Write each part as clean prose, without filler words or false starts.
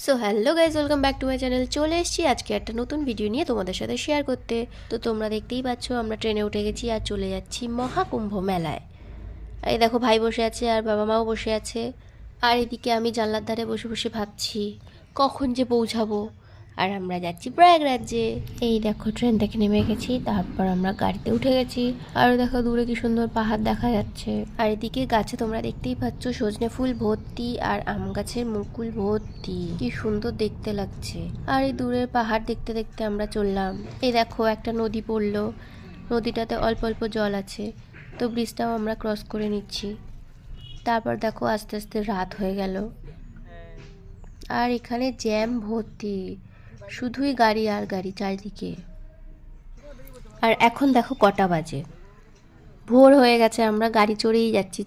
So hello guys, welcome back to my channel. চলে এসেছি আজকে একটা নতুন ভিডিও নিয়ে তোমাদের সাথে শেয়ার করতে। তো তোমরা দেখতেই পাচ্ছ আমরা ট্রেনে উঠে গেছি আর চলে যাচ্ছি মহাকুম্ভ মেলায়। এই দেখো ভাই বসে আছে আর বাবা মাও বসে আছে। আর এদিকে আমি জানলার ধারে বসে বসে ভাবছি কখন যে পৌঁছাবো। আর আমরা যাচ্ছি প্রয়াগরাজ্যে। এই দেখো ট্রেন থেকে নেমে গেছি, তারপর আমরা গাড়িতে উঠে গেছি। আর দেখো দূরে কি সুন্দর পাহাড় দেখা যাচ্ছে। আর এদিকে গাছে তোমরা দেখতেই পাচ্ছ সজনে ফুল ভর্তি আর আম গাছের মুকুল ভর্তি, কি সুন্দর দেখতে লাগছে। আর এই দূরের পাহাড় দেখতে দেখতে আমরা চললাম। এই দেখো একটা নদী পড়লো, নদীটাতে অল্প অল্প জল আছে, তো ব্রিজটাও আমরা ক্রস করে নিচ্ছি। তারপর দেখো আস্তে আস্তে রাত হয়ে গেল আর এখানে জ্যাম ভর্তি, শুধুই গাড়ি আর গাড়ি চারিদিকে। আর এখন দেখো কটা বাজে, ভোর হয়ে গেছে। আমরা গাড়ি চড়েই যাচ্ছি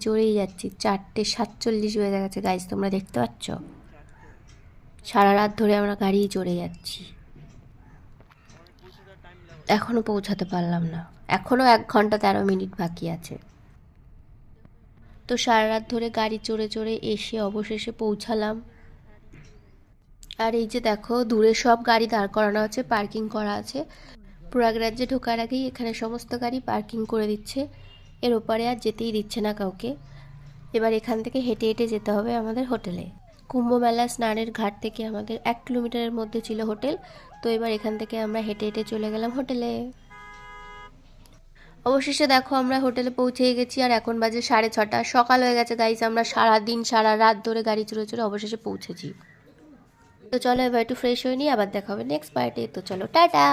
4:47 বেজে গেছে গাইজ, তোমরা দেখতে পাচ্ছ। সারা রাত ধরে আমরা গাড়িই চড়ে যাচ্ছি, এখনো পৌঁছাতে পারলাম না। এখনো 1 ঘন্টা 13 মিনিট বাকি আছে। তো সারা রাত ধরে গাড়ি চড়ে চড়ে এসে অবশেষে পৌঁছালাম। আর এই যে দেখো দূরে সব গাড়ি দাঁড় করানো আছে, পার্কিং করা আছে। প্রয়াগরাজ্যে ঢোকার আগেই এখানে সমস্ত গাড়ি পার্কিং করে দিচ্ছে, এর ওপারে আর যেতেই দিচ্ছে না কাউকে। এবার এখান থেকে হেঁটে হেঁটে যেতে হবে আমাদের হোটেলে। কুম্ভমেলা স্নানের ঘাট থেকে আমাদের 1 কিলোমিটারের মধ্যে ছিল হোটেল। তো এবার এখান থেকে আমরা হেঁটে হেঁটে চলে গেলাম হোটেলে। অবশেষে দেখো আমরা হোটেলে পৌঁছে গেছি আর এখন বাজে 6:30, সকাল হয়ে গেছে গাইজ। আমরা সারাদিন সারা রাত ধরে গাড়ি চড়ে চড়ে অবশেষে পৌঁছেছি। তো চলো এবার একটু ফ্রেশ হয়ে নিই, আবার দেখা হবে নেক্সট পার্টে। তো চলো টাটা।